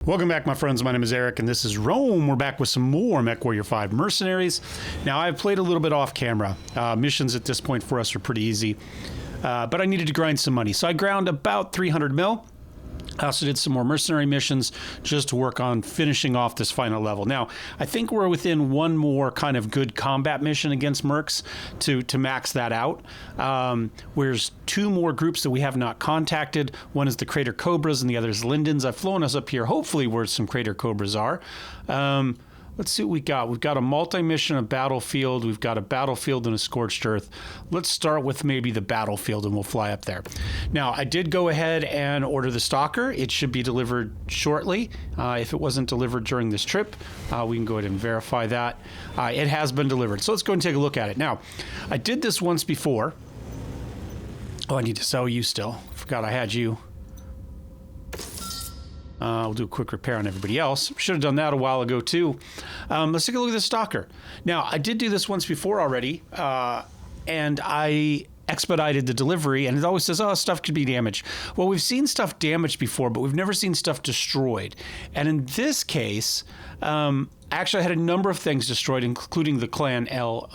Welcome back, my friends. My name is Eric, and this is Rome. We're back with some more MechWarrior 5 Mercenaries. Now, I've played a little bit off camera. Missions at this point for us are pretty easy, but I needed to grind some money. So I ground about 300 mil. I also did some more mercenary missions just to work on finishing off this final level. Now, I think we're within one more kind of good combat mission against mercs to max that out. There's two more groups that we have not contacted. One is the Crater Cobras and the other is Lindens. I've flown us up here, hopefully where some Crater Cobras are. Let's see what we got. We've got a multi-mission, a battlefield. We've got a battlefield and a scorched earth. Let's start with maybe the battlefield and we'll fly up there. Now, I did go ahead and order the stalker. It should be delivered shortly. If it wasn't delivered during this trip, we can go ahead and verify that. It has been delivered. So let's go and take a look at it. Now, I did this once before. Oh, I need to sell you still. Forgot I had you. We'll do a quick repair on everybody else. Should have done that a while ago, too. Let's take a look at the stalker. Now, I did do this once before already, and I expedited the delivery, and it always says, oh, stuff could be damaged. Well, we've seen stuff damaged before, but we've never seen stuff destroyed. And in this case, actually, I had a number of things destroyed, including the Clan XL,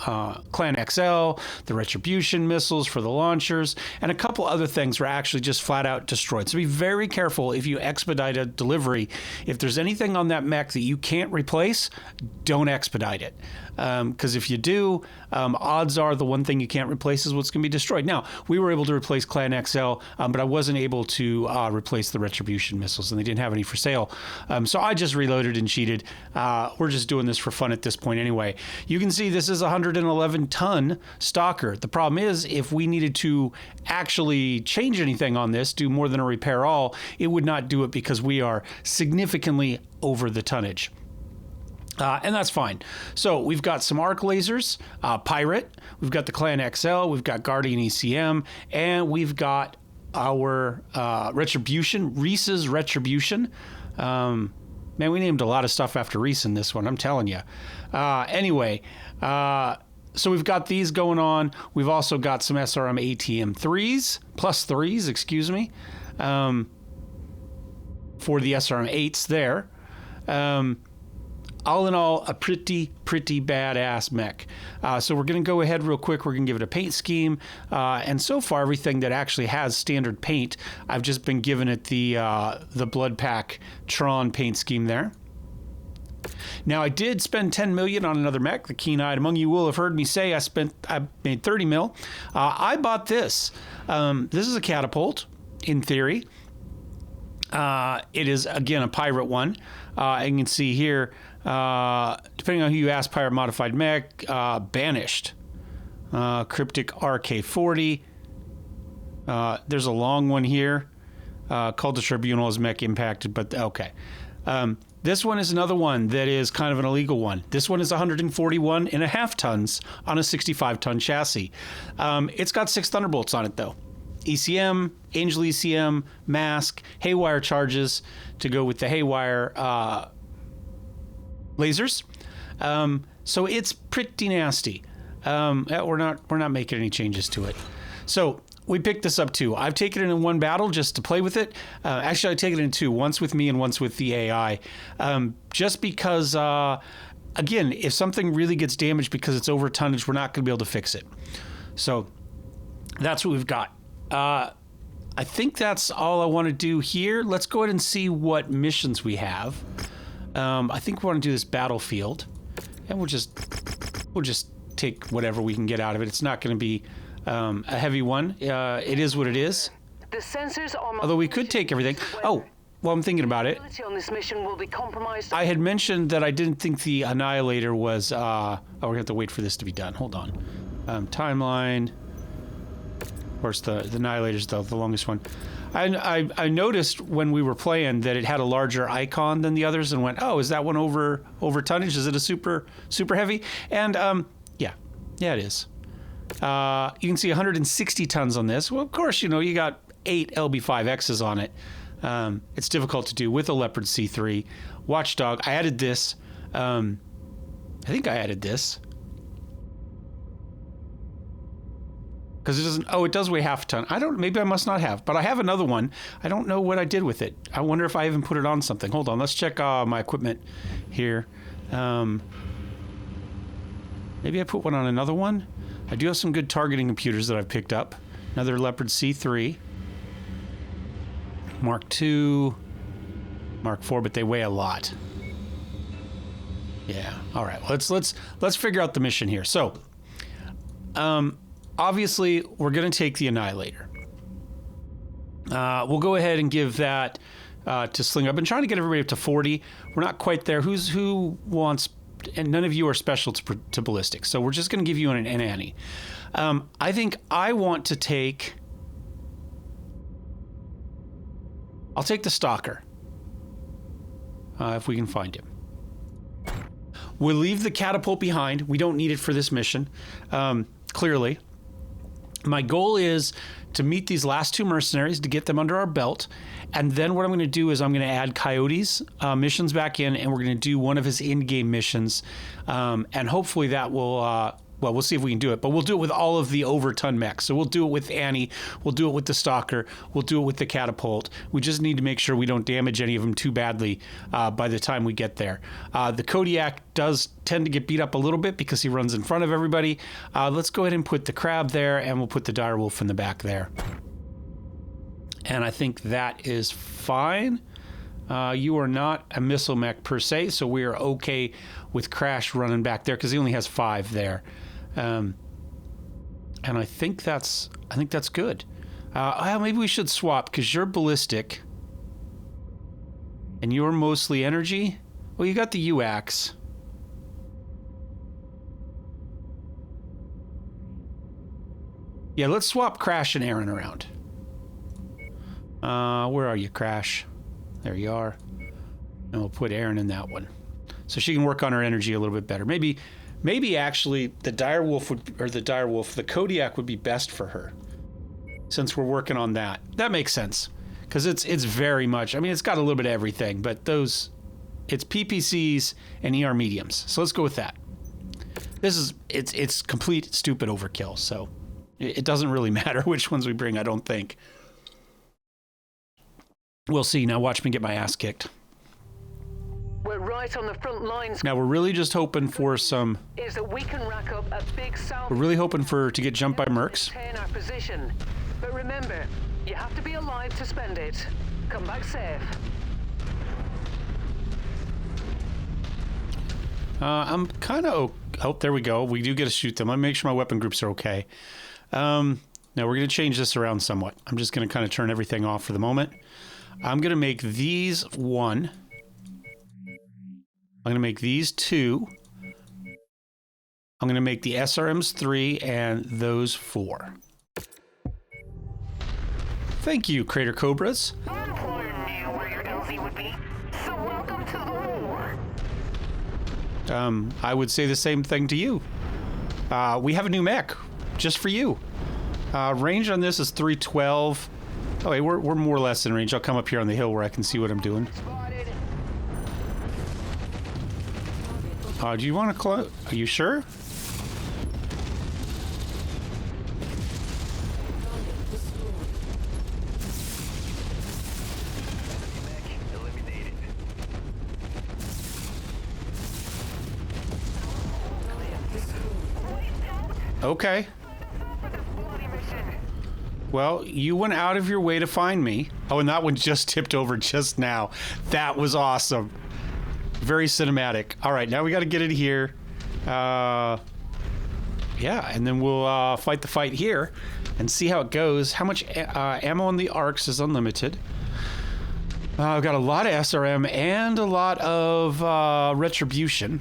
the Retribution missiles for the launchers, and a couple other things were actually just flat out destroyed. So be very careful if you expedite a delivery. If there's anything on that mech that you can't replace, don't expedite it. Because if you do, odds are the one thing you can't replace is what's going to be destroyed. Now, we were able to replace Clan XL, but I wasn't able to replace the Retribution missiles, and they didn't have any for sale. So I just reloaded and cheated. We're just doing this for fun at this point anyway. You can see this is a 111-ton stalker. The problem is, if we needed to actually change anything on this, do more than a repair all, it would not do it because we are significantly over the tonnage. And that's fine. So we've got some arc lasers, Pirate, we've got the Clan XL, we've got Guardian ECM, and we've got our Retribution, Reese's Retribution. Man, we named a lot of stuff after Reese in this one, I'm telling you. Anyway, so we've got these going on. We've also got some SRM ATM 3s, plus 3s, excuse me, for the SRM 8s there. All in all, a pretty badass mech. So we're going to go ahead real quick. We're going to give it a paint scheme. And so far, everything that actually has standard paint, I've just been giving it the Blood Pack Tron paint scheme there. Now, I did spend 10 million on another mech. The keen-eyed among you will have heard me say I made 30 mil. I bought this. This is a catapult, in theory. It is, again, a pirate one. And you can see here, depending on who you ask, pirate modified mech, banished, cryptic RK40. There's a long one here, called the Tribunal as mech impacted, but okay. This one is another one that is kind of an illegal one. This one is 141.5 tons on a 65-ton chassis. It's got 6 Thunderbolts on it, though. ECM, Angel ECM, Mask, Haywire charges to go with the Haywire lasers. So it's pretty nasty. We're not making any changes to it. So we picked this up too. I've taken it in one battle just to play with it. Actually, I've taken it in two, once with me and once with the AI. Just because, again, if something really gets damaged because it's over tonnage, we're not going to be able to fix it. So that's what we've got. I think that's all I want to do here. Let's go ahead and see what missions we have. I think we want to do this battlefield, and we'll just take whatever we can get out of it. It's not going to be a heavy one. It is what it is. The sensors on Although we could take everything. Oh, well, I'm thinking about it. On this mission will be compromised. I had mentioned that I didn't think the Annihilator was. Oh, we're gonna have to wait for this to be done. Hold on. Timeline. Of course, the Annihilator's the longest one. I noticed when we were playing that it had a larger icon than the others, and went, oh, is that one over tonnage? Is it a super heavy? And yeah, it is. You can see 160 tons on this. Well, of course, you got 8 LB5Xs on it. It's difficult to do with a Leopard C3. Watchdog, I added this. I think I added this. Because it doesn't, oh, it does weigh half a ton. I don't, maybe I must not have, but I have another one. I don't know what I did with it. I wonder if I even put it on something. Hold on, let's check my equipment here. Maybe I put one on another one. I do have some good targeting computers that I've picked up. Another Leopard C3. Mark II. Mark IV, but they weigh a lot. Yeah, all right, let's figure out the mission here. So, obviously, we're going to take the Annihilator. We'll go ahead and give that to Sling. I've been trying to get everybody up to 40. We're not quite there. Who wants... And none of you are special to ballistics, so we're just going to give you an Annie. I think I want to take... I'll take the Stalker. If we can find him. We'll leave the catapult behind. We don't need it for this mission, clearly. My goal is to meet these last two mercenaries, to get them under our belt, and then what I'm going to do is I'm going to add Coyote's missions back in, and we're going to do one of his in-game missions, and hopefully that will... well, we'll see if we can do it, but we'll do it with all of the over-ton mechs. So we'll do it with Annie, we'll do it with the Stalker, we'll do it with the Catapult. We just need to make sure we don't damage any of them too badly by the time we get there. The Kodiak does tend to get beat up a little bit because he runs in front of everybody. Let's go ahead and put the Crab there, and we'll put the Direwolf in the back there. And I think that is fine. You are not a missile mech per se, so we are okay with Crash running back there because he only has 5 there. And I think that's good. Well, maybe we should swap because you're ballistic and you're mostly energy. Well, you got the UAX. Yeah, let's swap Crash and Aaron around. Where are you, Crash? There you are. And we'll put Aaron in that one. So she can work on her energy a little bit better. Maybe actually the the Kodiak would be best for her. Since we're working on that. That makes sense. Because it's very much, I mean, it's got a little bit of everything, but it's PPCs and ER mediums. So let's go with that. It's complete stupid overkill, so it doesn't really matter which ones we bring, I don't think. We'll see. Now watch me get my ass kicked. We're right on the front lines. Now we're really just hoping for some... Is that we can rack up a big south... We're really hoping to get jumped by mercs. Maintain our position. But remember, you have to be alive to spend it. Come back safe. I'm kind of... Oh, there we go. We do get to shoot them. Let me make sure my weapon groups are okay. Now we're going to change this around somewhat. I'm just going to kind of turn everything off for the moment. I'm going to make these 1. I'm going to make these 2. I'm going to make the SRMs 3 and those 4. Thank you, Crater Cobras. Our employer knew where your LZ would be, so welcome to the war. I would say the same thing to you. We have a new mech, just for you. Range on this is 312. Okay, we're more or less in range. I'll come up here on the hill where I can see what I'm doing. Do you want to close? Are you sure? Okay. Well, you went out of your way to find me. Oh, and that one just tipped over just now. That was awesome. Very cinematic. All right, now we got to get it here. Yeah, and then we'll fight the fight here and see how it goes. How much ammo on the ARCs is unlimited. I've got a lot of SRM and a lot of Retribution.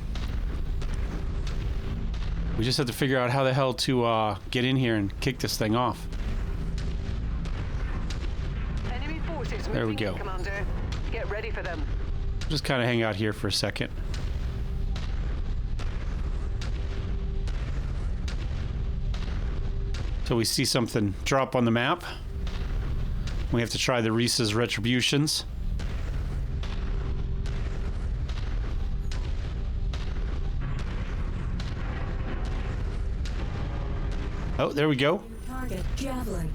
We just have to figure out how the hell to get in here and kick this thing off. Enemy forces There we moving in, go. Commander. Get ready for them. Just kind of hang out here for a second. Till we see something drop on the map. We have to try the Reese's Retributions. Oh, there we go. Target Javelin.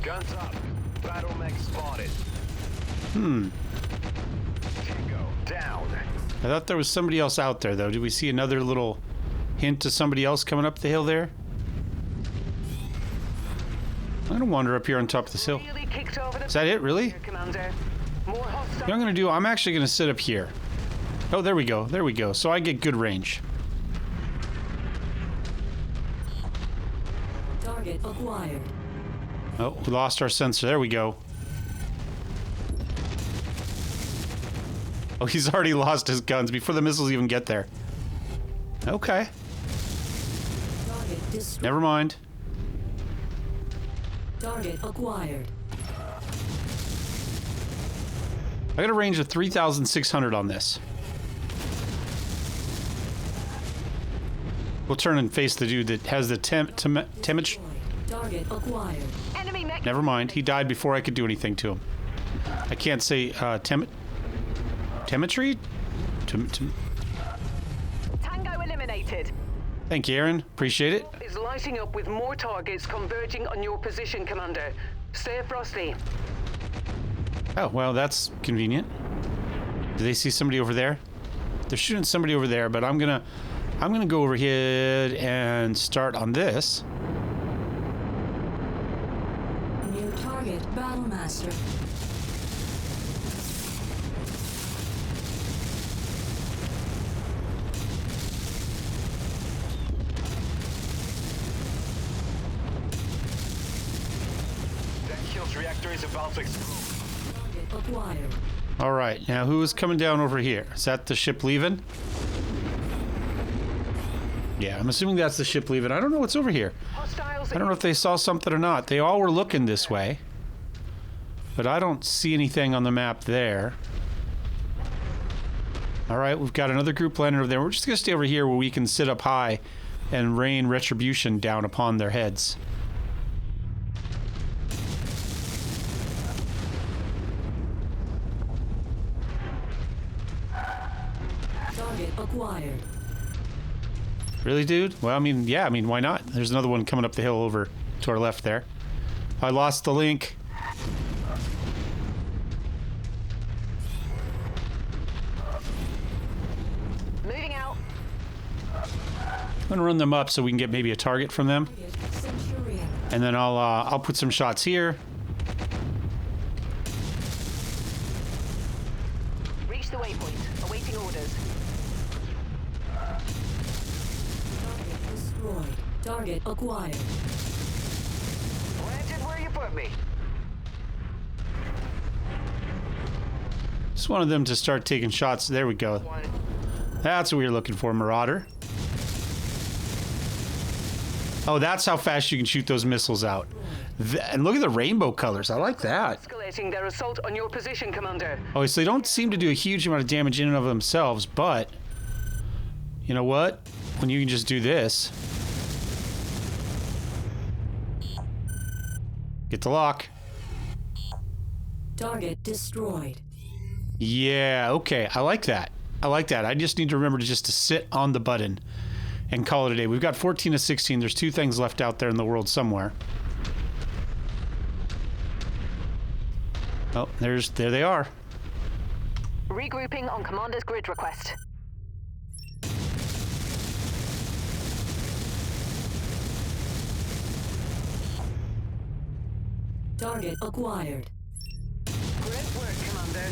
Guns up. Battle mech spotted. Hmm. Tango down. I thought there was somebody else out there, though. Did we see another little hint to somebody else coming up the hill there? I'm gonna wander up here on top of this hill. Really kicked over the Is that it, really? Commander. More hostile. What I'm gonna do, I'm actually gonna sit up here. Oh, there we go. There we go. So I get good range. Target acquired. Oh, we lost our sensor. There we go. Oh, he's already lost his guns before the missiles even get there. Okay. Target destroyed. Never mind. Target acquired. I got a range of 3,600 on this. We'll turn and face the dude that has the temperature. Target acquired. Enemy mech. Never mind. He died before I could do anything to him. I can't say telemetry? Tango eliminated. Thank you, Aaron. Appreciate it. Is lighting up with more targets converging on your position, Commander. Stay frosty. Oh, well, that's convenient. Do they see somebody over there? They're shooting somebody over there, but I'm gonna go over here and start on this. New target Battlemaster. That kills reactor is about to explode. Target acquired. All right, now who is coming down over here? Is that the ship leaving? Yeah, I'm assuming that's the ship leaving. I don't know what's over here. Hostiles. I don't know if they saw something or not. They all were looking this way, but I don't see anything on the map there. All right, we've got another group landing over there. We're just gonna stay over here where we can sit up high and rain retribution down upon their heads. Target acquired. Really, dude? Well, I mean, yeah, I mean, why not? There's another one coming up the hill over to our left there. I lost the link. Moving out. I'm gonna run them up so we can get maybe a target from them, Target Centurion. and then I'll put some shots here. Reach the waypoint. Awaiting orders. Target destroyed. Target acquired. Planted where you put me. Just wanted them to start taking shots. There we go. That's what we were looking for, Marauder. Oh, that's how fast you can shoot those missiles out. And look at the rainbow colors. I like that. Escalating their assault on your position, Commander. Oh, so they don't seem to do a huge amount of damage in and of themselves, but you know what? When you can just do this. Get the lock. Target destroyed. Yeah, okay. I like that. I like that. I just need to remember to just to sit on the button and call it a day. We've got 14 to 16. There's two things left out there in the world somewhere. Oh, there they are. Regrouping on Commander's grid request. Target acquired. Great work, Commander.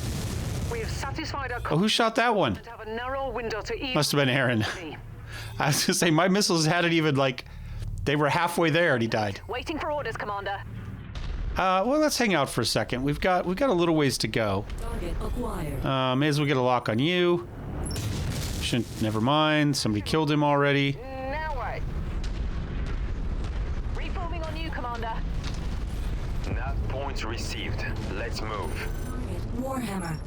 We have satisfied our Oh, who shot that one? and have a narrow window to Must have been Aaron. I was gonna say my missiles hadn't even they were halfway there and he died. Waiting for orders, Commander. Well, let's hang out for a second. We've got a little ways to go. Target acquired. May as well get a lock on you. Never mind. Somebody killed him already. Now what? Reforming on you, Commander. Nav points received. Let's move. Target Warhammer.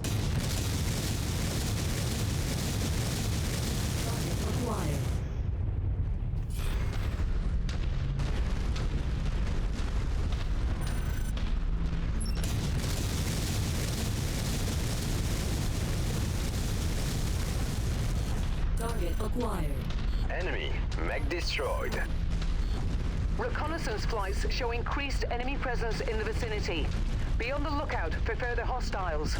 Target acquired. acquired. Enemy mech destroyed. Reconnaissance flights show increased enemy presence in the vicinity. Be on the lookout for further hostiles.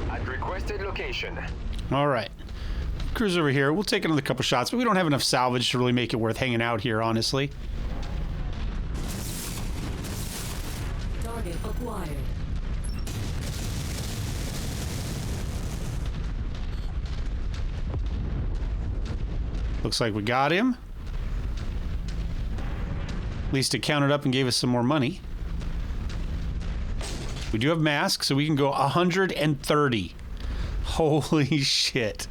At requested location. All right. Cruise over here. We'll take another couple shots, but we don't have enough salvage to really make it worth hanging out here, honestly. Target acquired. Looks like we got him. At least it counted up and gave us some more money. We do have masks, so we can go 130. Holy shit.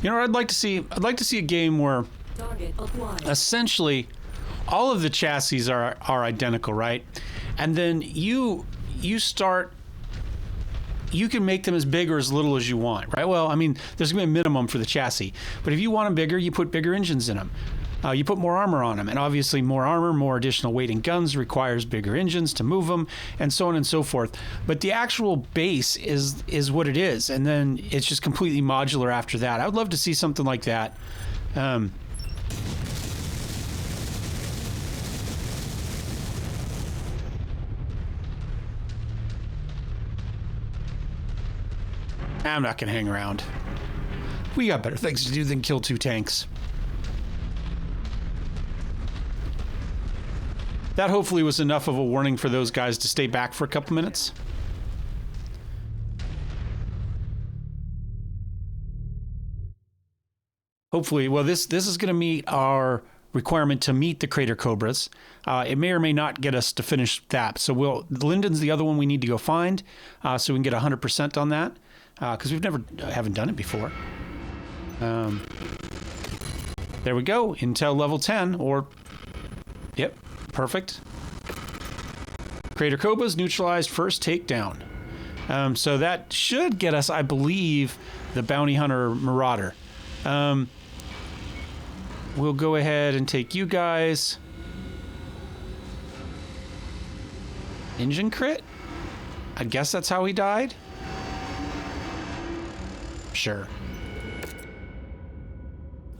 You know what I'd like to see? I'd like to see a game where Target acquired. essentially all of the chassis are identical, right? And then you can make them as big or as little as you want, right? Well, I mean, there's gonna be a minimum for the chassis, but if you want them bigger, you put bigger engines in them. You put more armor on them, and obviously more armor, more additional weight and guns requires bigger engines to move them, and so on and so forth. But the actual base is what it is, and then it's just completely modular after that. I would love to see something like that. I'm not gonna hang around. We got better things to do than kill 2 tanks. That hopefully was enough of a warning for those guys to stay back for a couple minutes. Hopefully, well, this is going to meet our requirement to meet the Crater Cobras. It may or may not get us to finish that. So Linden's the other one we need to go find, so we can get 100% on that, because haven't done it before. There we go, Intel level 10, or, yep. Perfect. Crater Cobras neutralized first takedown. So that should get us, I believe, the Bounty Hunter Marauder. We'll go ahead and take you guys. Engine crit? I guess that's how he died? Sure.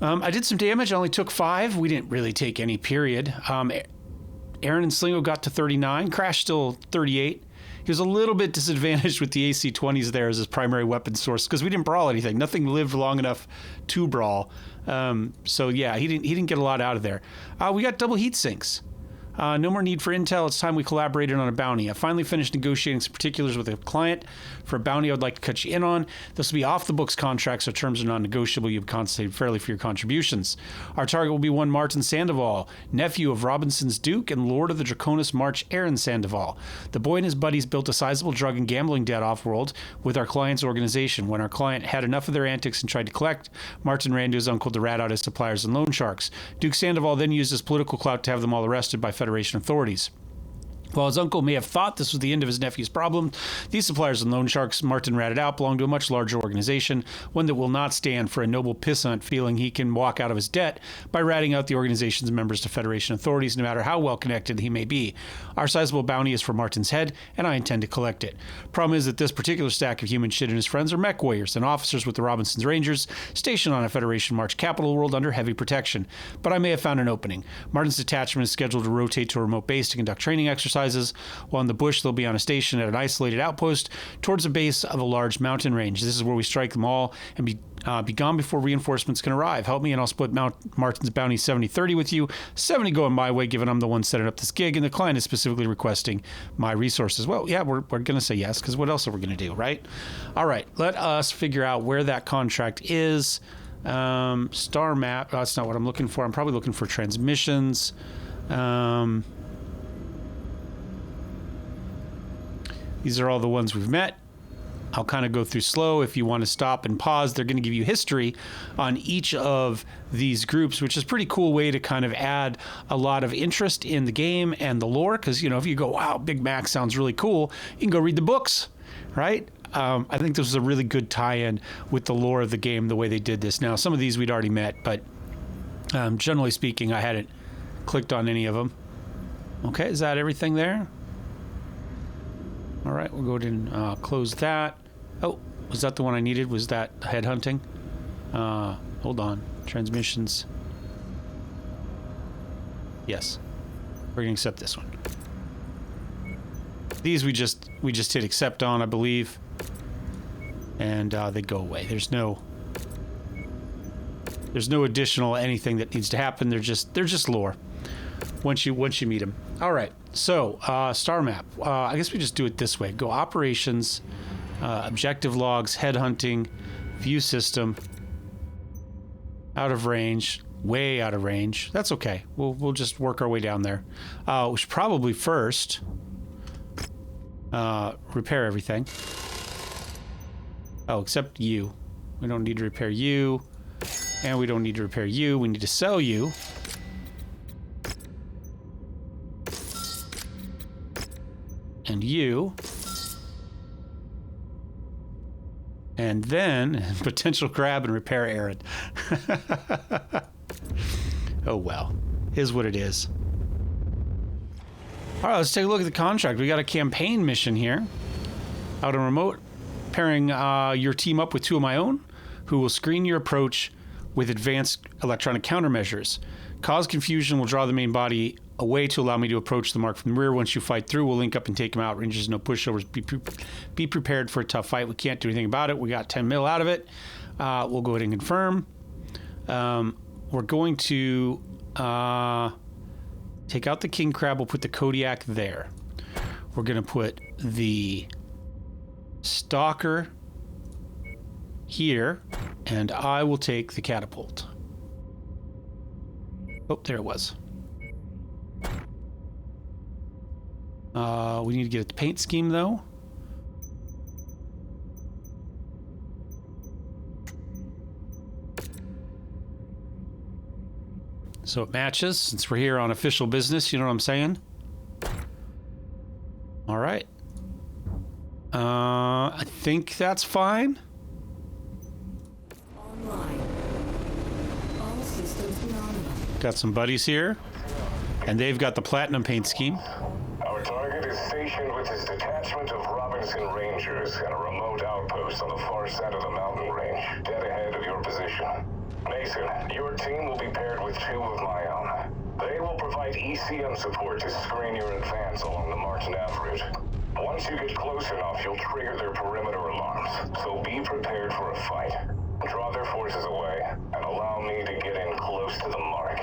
I did some damage. I only took 5. We didn't really take any, period. Aaron and Slingo got to 39. Crash still 38. He was a little bit disadvantaged with the AC-20s there as his primary weapon source because we didn't brawl anything. Nothing lived long enough to brawl. So yeah, he didn't get a lot out of there. We got double heat sinks. No more need for intel. It's time we collaborated on a bounty. I finally finished negotiating some particulars with a client for a bounty I would like to cut you in on. This will be off the books contract, so terms are non-negotiable. You've compensated fairly for your contributions. Our target will be one Martin Sandoval, nephew of Robinson's Duke and Lord of the Draconis March, Aaron Sandoval. The boy and his buddies built a sizable drug and gambling debt off-world with our client's organization. When our client had enough of their antics and tried to collect, Martin ran to his uncle to rat out his suppliers and loan sharks. Duke Sandoval then used his political clout to have them all arrested by Federation authorities. While his uncle may have thought this was the end of his nephew's problem, these suppliers and loan sharks Martin ratted out belong to a much larger organization, one that will not stand for a noble pissant feeling he can walk out of his debt by ratting out the organization's members to Federation authorities, no matter how well connected he may be. Our sizable bounty is for Martin's head, and I intend to collect it. Problem is that this particular stack of human shit and his friends are MechWarriors and officers with the Robinsons Rangers, stationed on a Federation March capital world under heavy protection. But I may have found an opening. Martin's detachment is scheduled to rotate to a remote base to conduct training exercises. While in the bush, they'll be on a station at an isolated outpost towards the base of a large mountain range. This is where we strike them all and be gone before reinforcements can arrive. Help me and I'll split Martin's bounty 70-30 with you. 70 going my way, given I'm the one setting up this gig, and the client is specifically requesting my resources. Well, yeah, we're going to say yes, because what else are we going to do, right? All right, let us figure out where that contract is. Star map. Oh, that's not what I'm looking for. I'm probably looking for transmissions. These are all the ones we've met. I'll kind of go through slow. If you want to stop and pause, they're going to give you history on each of these groups, which is a pretty cool way to kind of add a lot of interest in the game and the lore. Because, you know, if you go, wow, Big Mac sounds really cool, you can go read the books, right? I think this was a really good tie-in with the lore of the game, the way they did this. Now, some of these we'd already met, but generally speaking, I hadn't clicked on any of them. Okay, is that everything there? All right, we'll go ahead and close that. Oh, was that the one I needed? Was that headhunting? Hold on. Transmissions. Yes. We're gonna accept this one. These we just hit accept on, I believe. And they go away. There's no additional anything that needs to happen. They're just lore. Once you meet them. All right. So star map. I guess we just do it this way. Go operations, objective logs, headhunting, view system. Out of range, way out of range. That's okay. We'll just work our way down there. We should probably first repair everything. Oh, except you. We don't need to repair you. And we don't need to repair you. We need to sell you. And you. And then potential grab and repair errand. Oh well. Is what it is. Alright, let's take a look at the contract. We got a campaign mission here. Out on remote. Pairing your team up with two of my own, who will screen your approach with advanced electronic countermeasures. Cause confusion, will draw the main body away to allow me to approach the mark from the rear. Once you fight through, we'll link up and take him out. Rangers, no pushovers. Be prepared for a tough fight. We can't do anything about it. We got 10 mil out of it. We'll go ahead and confirm. We're going to take out the king crab. We'll put the Kodiak there. We're going to put the stalker here, and I will take the catapult. Oh, there it was. We need to get a paint scheme, though. So it matches, since we're here on official business, you know what I'm saying? All right. I think that's fine. Online. All systems nominal. Got some buddies here, and they've got the platinum paint scheme. Our target is stationed with his detachment of Robinson Rangers at a remote outpost on the far side of the mountain range, dead ahead of your position. Mason, your team will be paired with two of my own. They will provide ECM support to screen your advance along the Martin Ave route. Once you get close enough, you'll trigger their perimeter alarms, so be prepared for a fight. Draw their forces away, and allow me to get in close to the mark.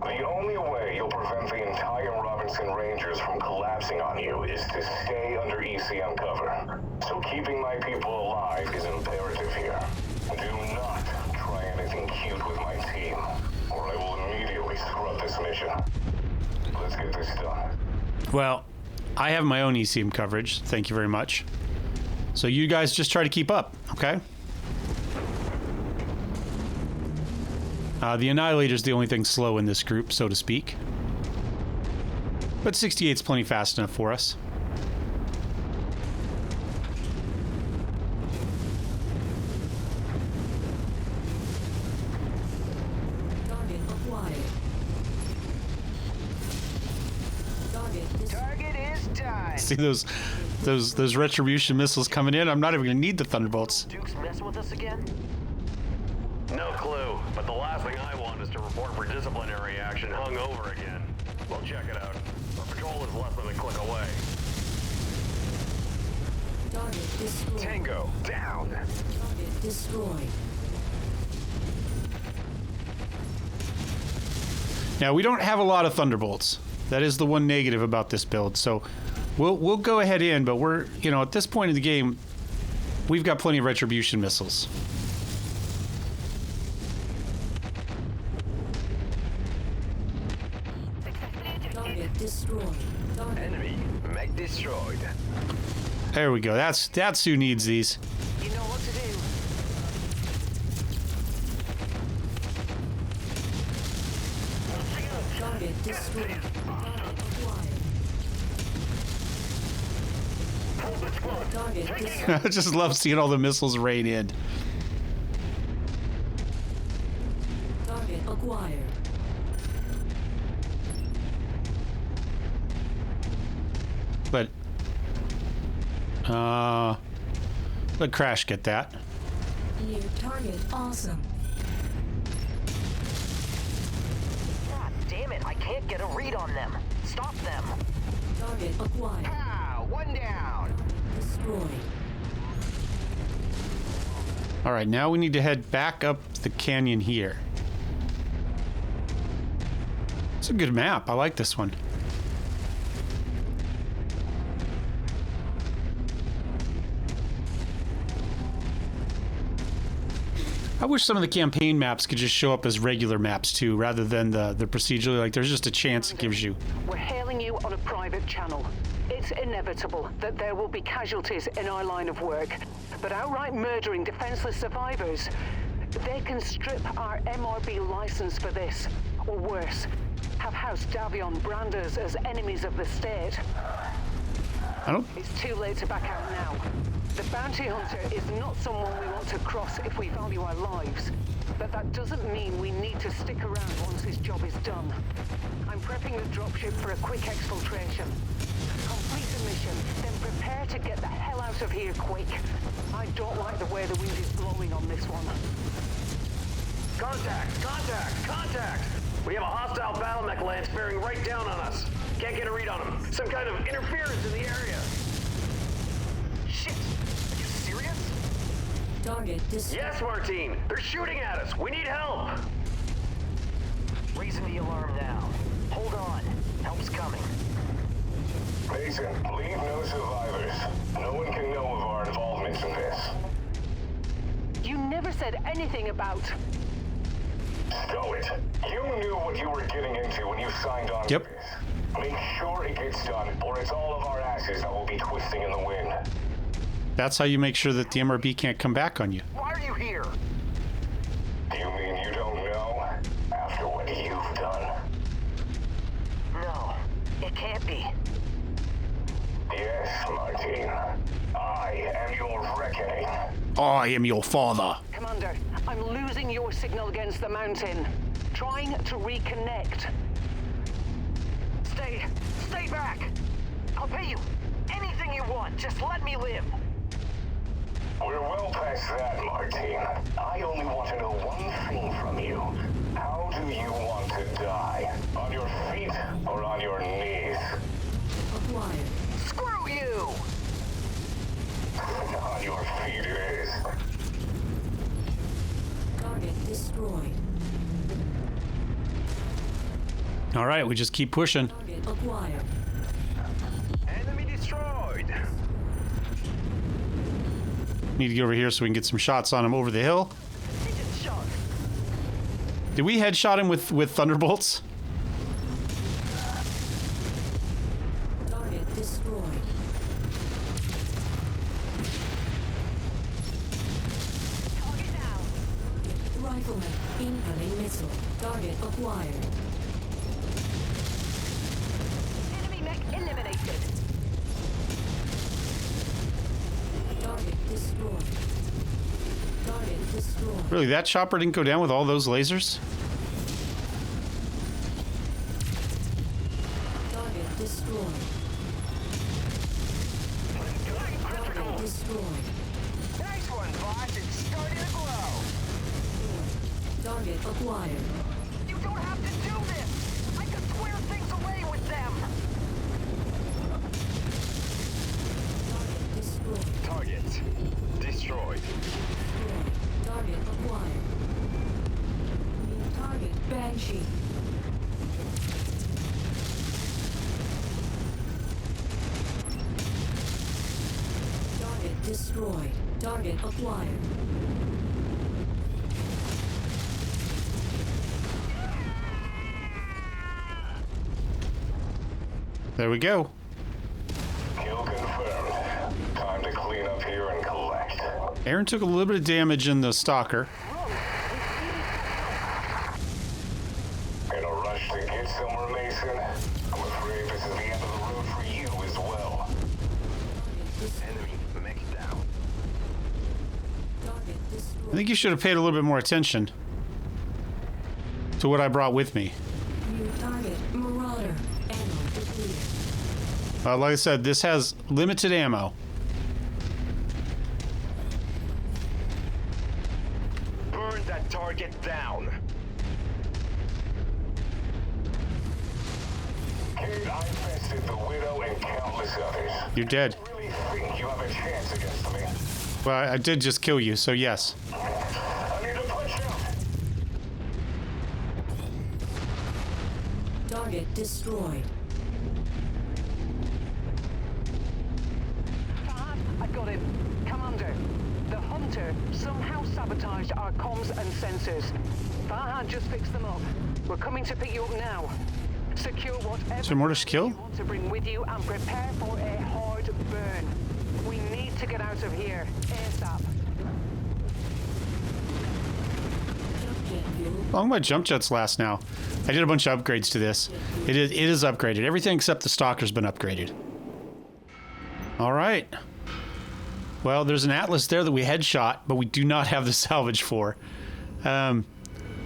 The only way you'll prevent the entire Robinson Rangers from collapsing on you is to stay under ECM cover. So keeping my people alive is imperative here. Do not try anything cute with my team, or I will immediately scrub this mission. Let's get this done. Well, I have my own ECM coverage. Thank you very much. So you guys just try to keep up, okay? The Annihilator's the only thing slow in this group, so to speak. But 68's plenty fast enough for us. Target acquired. Target is done. See those retribution missiles coming in? I'm not even gonna need the thunderbolts. Duke's messing with us again? No clue, but the last thing I want is to report for disciplinary action hungover again. We'll check it out. Our patrol is less than a click away. Target destroyed. Tango, down. Target destroyed. Now we don't have a lot of thunderbolts. That is the one negative about this build. So we'll go ahead in, but we're, you know, at this point in the game, we've got plenty of retribution missiles. Target destroyed. Target Enemy, mech destroyed. There we go. That's who needs these. You know what to do. target destroyed. Target acquired. Target destroyed. I just love seeing all the missiles rain in. Target acquired. Let Crash get that. New target awesome. God damn it, I can't get a read on them. Stop them. Target acquired. Ah, one down. Destroyed. All right, now we need to head back up the canyon here. It's a good map. I like this one. I wish some of the campaign maps could just show up as regular maps too, rather than the procedurally. Like, there's just a chance it gives you. We're hailing you on a private channel. It's inevitable that there will be casualties in our line of work, but outright murdering defenseless survivors, they can strip our MRB license for this, or worse, have House Davion brand us as enemies of the state. I don't. It's too late to back out now. The bounty hunter is not someone we want to cross if we value our lives. But that doesn't mean we need to stick around once his job is done. I'm prepping the dropship for a quick exfiltration. Complete the mission, then prepare to get the hell out of here quick. I don't like the way the wind is blowing on this one. Contact! Contact! Contact! We have a hostile battle mech lance bearing right down on us. Can't get a read on him. Some kind of interference in the area. Shit! Are you serious? Target destroyed. Yes, Martine! They're shooting at us! We need help! Raising the alarm now. Hold on. Help's coming. Mason, leave no survivors. No one can know of our involvement in this. You never said anything about... Stow it. You knew what you were getting into when you signed on Yep. to this. Make sure it gets done, or it's all of our asses that will be twisting in the wind. That's how you make sure that the MRB can't come back on you. Why are you here? You mean you don't know? After what you've done? No, it can't be. Yes, Martine. I am your reckoning. I am your father. Commander, I'm losing your signal against the mountain. Trying to reconnect. Stay back. I'll pay you anything you want. Just let me live. We're well past that, Martine. I only want to know one thing from you. How do you want to die? On your feet or on your knees? Acquired. Screw you! On your feet it is. Target destroyed. All right, we just keep pushing. Target acquired. Enemy destroyed. Need to get over here so we can get some shots on him over the hill. Agent shot. Did we headshot him with thunderbolts? Target destroyed. Target down. Rifleman. Incoming missile. Target acquired. Enemy mech eliminated. Target destroyed. Target destroyed. Really, that chopper didn't go down with all those lasers? Target destroyed. Target destroyed. Nice one, boss. It's starting to glow. Target acquired. You don't have to do this. I can square things away with them. Target destroyed. Target destroyed. Target acquired. Target Banshee. Target destroyed. Target acquired. There we go. Kill confirmed. Time to clean up here and collect. Aaron took a little bit of damage in the stalker. In a rush to get somewhere, Mason? I'm afraid this is the end of the road for you as well. Enemy mech down. Target destroyed. I think you should have paid a little bit more attention to what I brought with me. New target Marauder. Ammo depleted. Like I said, this has limited ammo. Burn that target down. Kid, I tested the Widow and countless others. You're dead. I really think you have a chance against me. Well, I did just kill you, so yes. I need to punch out. Target destroyed. Fahad, I got him. Commander, the Hunter somehow sabotaged our comms and sensors. Fahad just fixed them up. We're coming to pick you up now. Secure whatever Is there more to kill? you want to bring with you and prepare for a hard burn. We need to get out of here ASAP. How long my jump jets last now? I did a bunch of upgrades to this. It is upgraded. Everything except the stalker's been upgraded. All right. Well, there's an Atlas there that we headshot, but we do not have the salvage for. A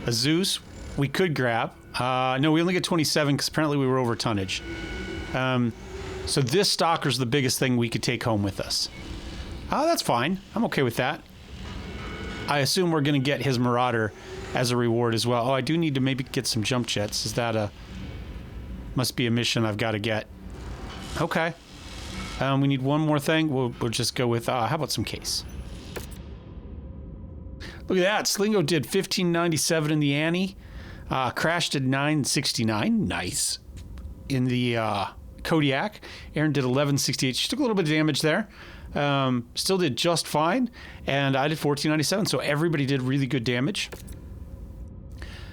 Zeus we could grab. No, we only get 27 because apparently we were over tonnage. So this stalker's the biggest thing we could take home with us. Oh, that's fine. I'm okay with that. I assume we're going to get his Marauder as a reward as well. Oh, I do need to maybe get some jump jets. Is that a... Must be a mission I've got to get. Okay. We need one more thing. We'll just go with... how about some case? Look at that. Slingo did 1597 in the Annie. Crashed at 969. Nice. In the Kodiak. Aaron did 1168. She took a little bit of damage there. Still did just fine. And I did 1497. So everybody did really good damage.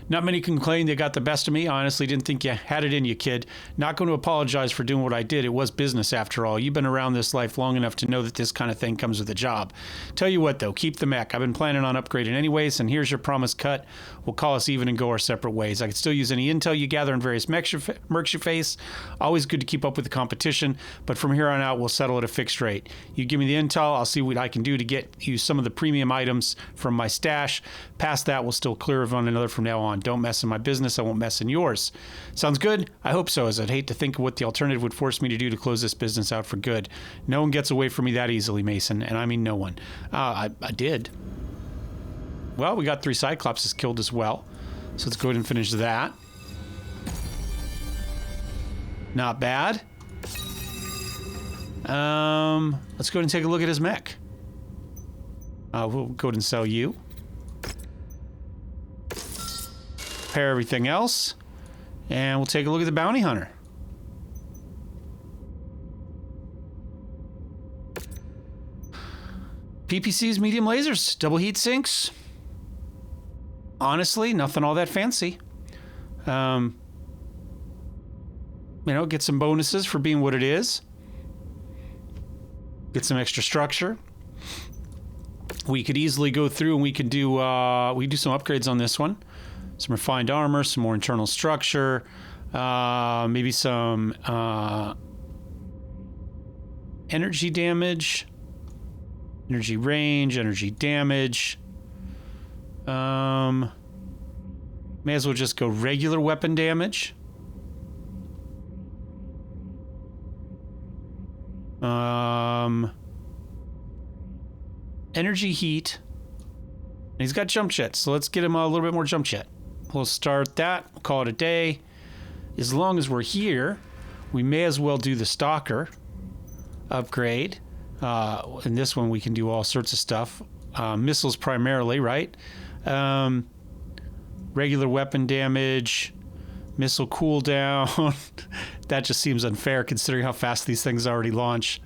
Not many can claim they got the best of me. I honestly didn't think you had it in you, kid. Not going to apologize for doing what I did. It was business after all. You've been around this life long enough to know that this kind of thing comes with a job. Tell you what, though, keep the mech. I've been planning on upgrading anyways, and here's your promised cut. We'll call us even and go our separate ways. I could still use any intel you gather in various mercs you face. Always good to keep up with the competition, but from here on out, we'll settle at a fixed rate. You give me the intel, I'll see what I can do to get you some of the premium items from my stash. Past that, we'll still clear of one another from now on. Don't mess in my business, I won't mess in yours. Sounds good? I hope so, as I'd hate to think of what the alternative would force me to do to close this business out for good. No one gets away from me that easily, Mason, and I mean no one. I did. Well, we got 3 Cyclopses killed as well, so let's go ahead and finish that. Not bad. Let's go ahead and take a look at his mech. We'll go ahead and sell you. Repair everything else, and we'll take a look at the bounty hunter. PPCs, medium lasers, double heat sinks. Honestly, nothing all that fancy. You know, get some bonuses for being what it is. Get some extra structure. We could easily go through and we could do some upgrades on this one. Some refined armor, some more internal structure, maybe some energy damage, energy range, energy damage. May as well just go regular weapon damage. Energy heat. And he's got jump jets, so let's get him a little bit more jump jet. We'll start that. We'll call it a day. As long as we're here, we may as well do the Stalker upgrade. In this one, we can do all sorts of stuff. Missiles primarily, right? Regular weapon damage, missile cooldown. That just seems unfair considering how fast these things already launch.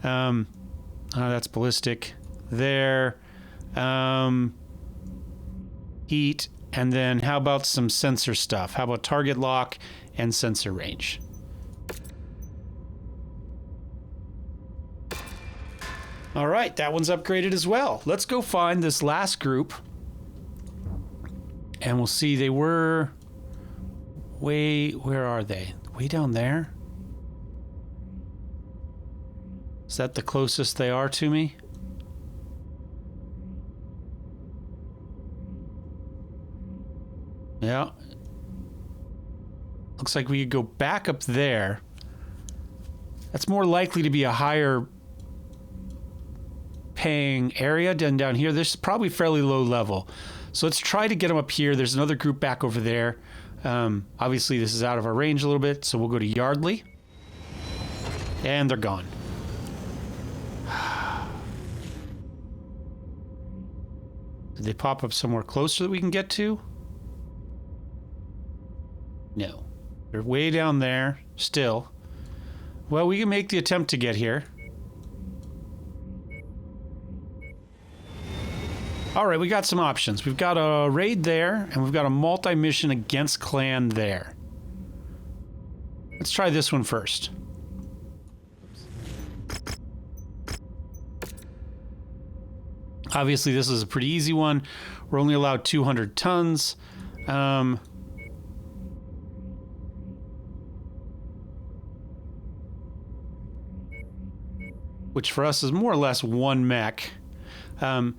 That's ballistic. There. Heat. And then how about some sensor stuff? How about target lock and sensor range? All right, that one's upgraded as well. Let's go find this last group. And we'll see, they were where are they? Way down there? Is that the closest they are to me? Yeah. Looks like we could go back up there. That's more likely to be a higher paying area than down here. This is probably fairly low level. So let's try to get them up here. There's another group back over there. Obviously, this is out of our range a little bit, so we'll go to Yardley. And they're gone. Did they pop up somewhere closer that we can get to? No. They're way down there, still. Well, we can make the attempt to get here. Alright, we got some options. We've got a raid there, and we've got a multi-mission against clan there. Let's try this one first. Obviously, this is a pretty easy one. We're only allowed 200 tons. Which for us is more or less one mech. Thought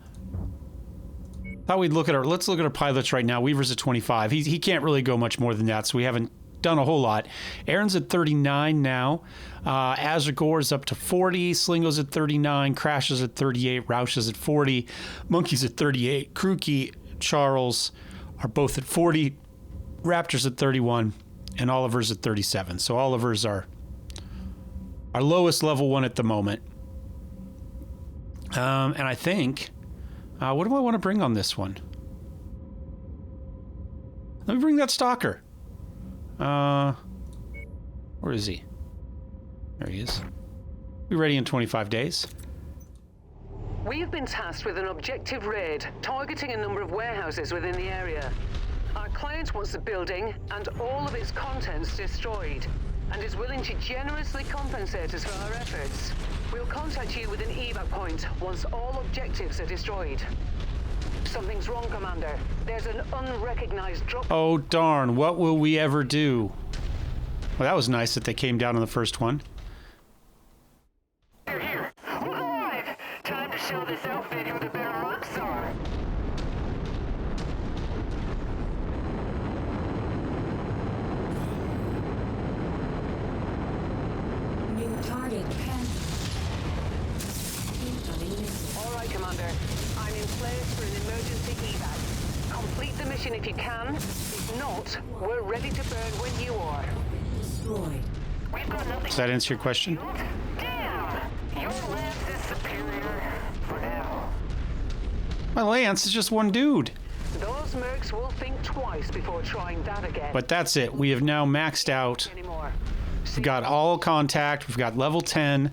we'd look at our, let's look at our pilots right now. Weaver's at 25. He can't really go much more than that, so we haven't done a whole lot. Aaron's at 39 now. Azure is up to 40. Slingo's at 39. Crash is at 38. Roush is at 40. Monkey's at 38. Krookie, Charles are both at 40. Raptor's at 31. And Oliver's at 37. So Oliver's our lowest level one at the moment. And I think... what do I want to bring on this one? Let me bring that stalker. Where is he? There he is. Be ready in 25 days. We have been tasked with an objective raid, targeting a number of warehouses within the area. Our client wants the building and all of its contents destroyed, and is willing to generously compensate us for our efforts. We'll contact you with an evac point once all objectives are destroyed. Something's wrong, Commander. There's an unrecognized drop. Oh, darn. What will we ever do? Well, that was nice that they came down on the first one. Here, we're alive! Time to show this outfit who the better rocks are. New target incoming missile. All right, Commander. I'm in place for an emergency evac. Complete the mission if you can. If not, we're ready to burn when you are. Destroyed. We've got nothing. Does that answer your question? Damn! Your lance is superior for now. My Lance is just one dude. Those mercs will think twice before trying that again. But that's it. We have now maxed out. Anymore. We've got all contact. We've got level 10.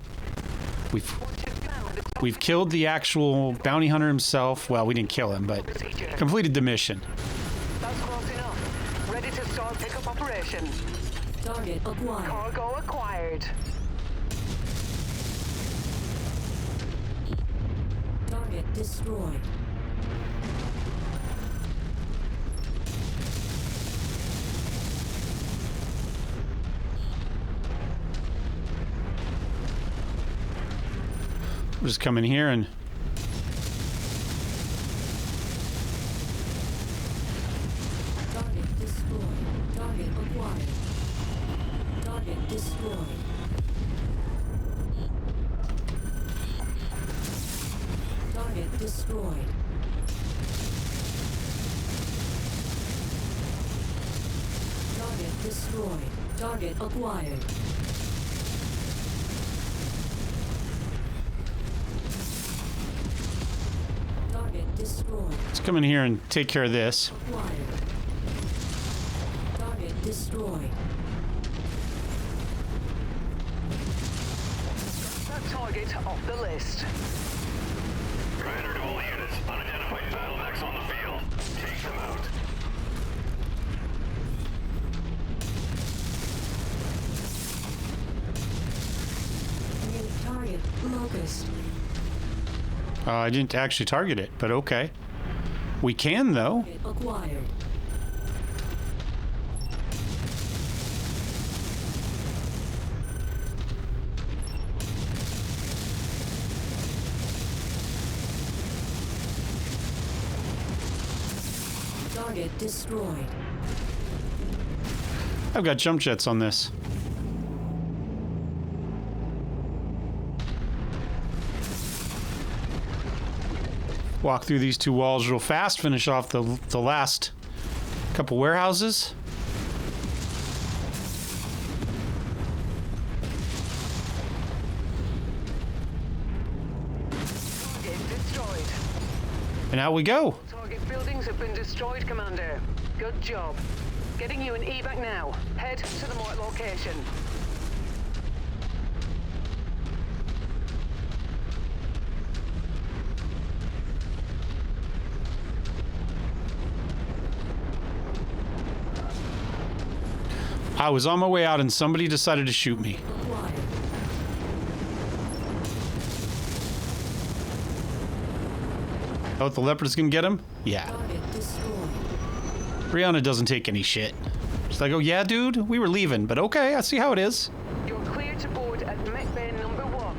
We've killed the actual bounty hunter himself. Well, we didn't kill him, but completed the mission. That's close enough. Ready to start pickup operation. Target acquired. Cargo acquired. Target destroyed. We'll just come in here and... Target destroyed. Target acquired. Target destroyed. Target destroyed. Target destroyed. Target acquired. Target destroyed. Let's come in here and take care of this. Acquired. Target destroyed. That target off the list. Commander to all units. Unidentified bottlenecks on the field. Take them out. New target locust. I didn't actually target it, but okay. We can, though. Target acquired. Target destroyed. I've got jump jets on this. walk through these two walls real fast, finish off the last couple warehouses. Target destroyed. And out we go. Target buildings have been destroyed, Commander. Good job. Getting you an evac now. Head to the marked location. I was on my way out and somebody decided to shoot me. Acquired. Oh, the leopard's gonna get him? Yeah. Target destroyed. Brianna doesn't take any shit. She's like, oh yeah, dude, we were leaving, but okay, I see how it is. You're clear to board at Mech Bay number 1.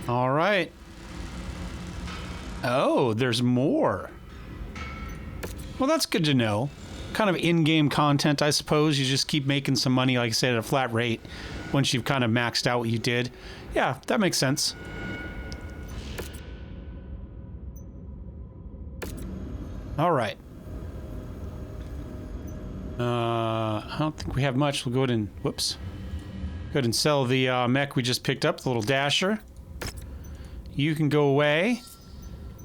All right. Oh, there's more. Well, that's good to know. Kind of in-game content, I suppose. You just keep making some money, like I said, at a flat rate once you've kind of maxed out what you did. Yeah, that makes sense. All right. I don't think we have much. We'll go ahead and, whoops. Go ahead and sell the mech we just picked up, the little dasher. You can go away.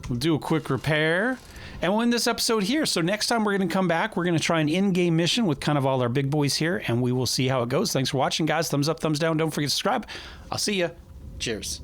We'll do a quick repair. And we'll end this episode here. So next time we're going to come back, we're going to try an in-game mission with kind of all our big boys here, and we will see how it goes. Thanks for watching, guys. Thumbs up, thumbs down. Don't forget to subscribe. I'll see ya. Cheers.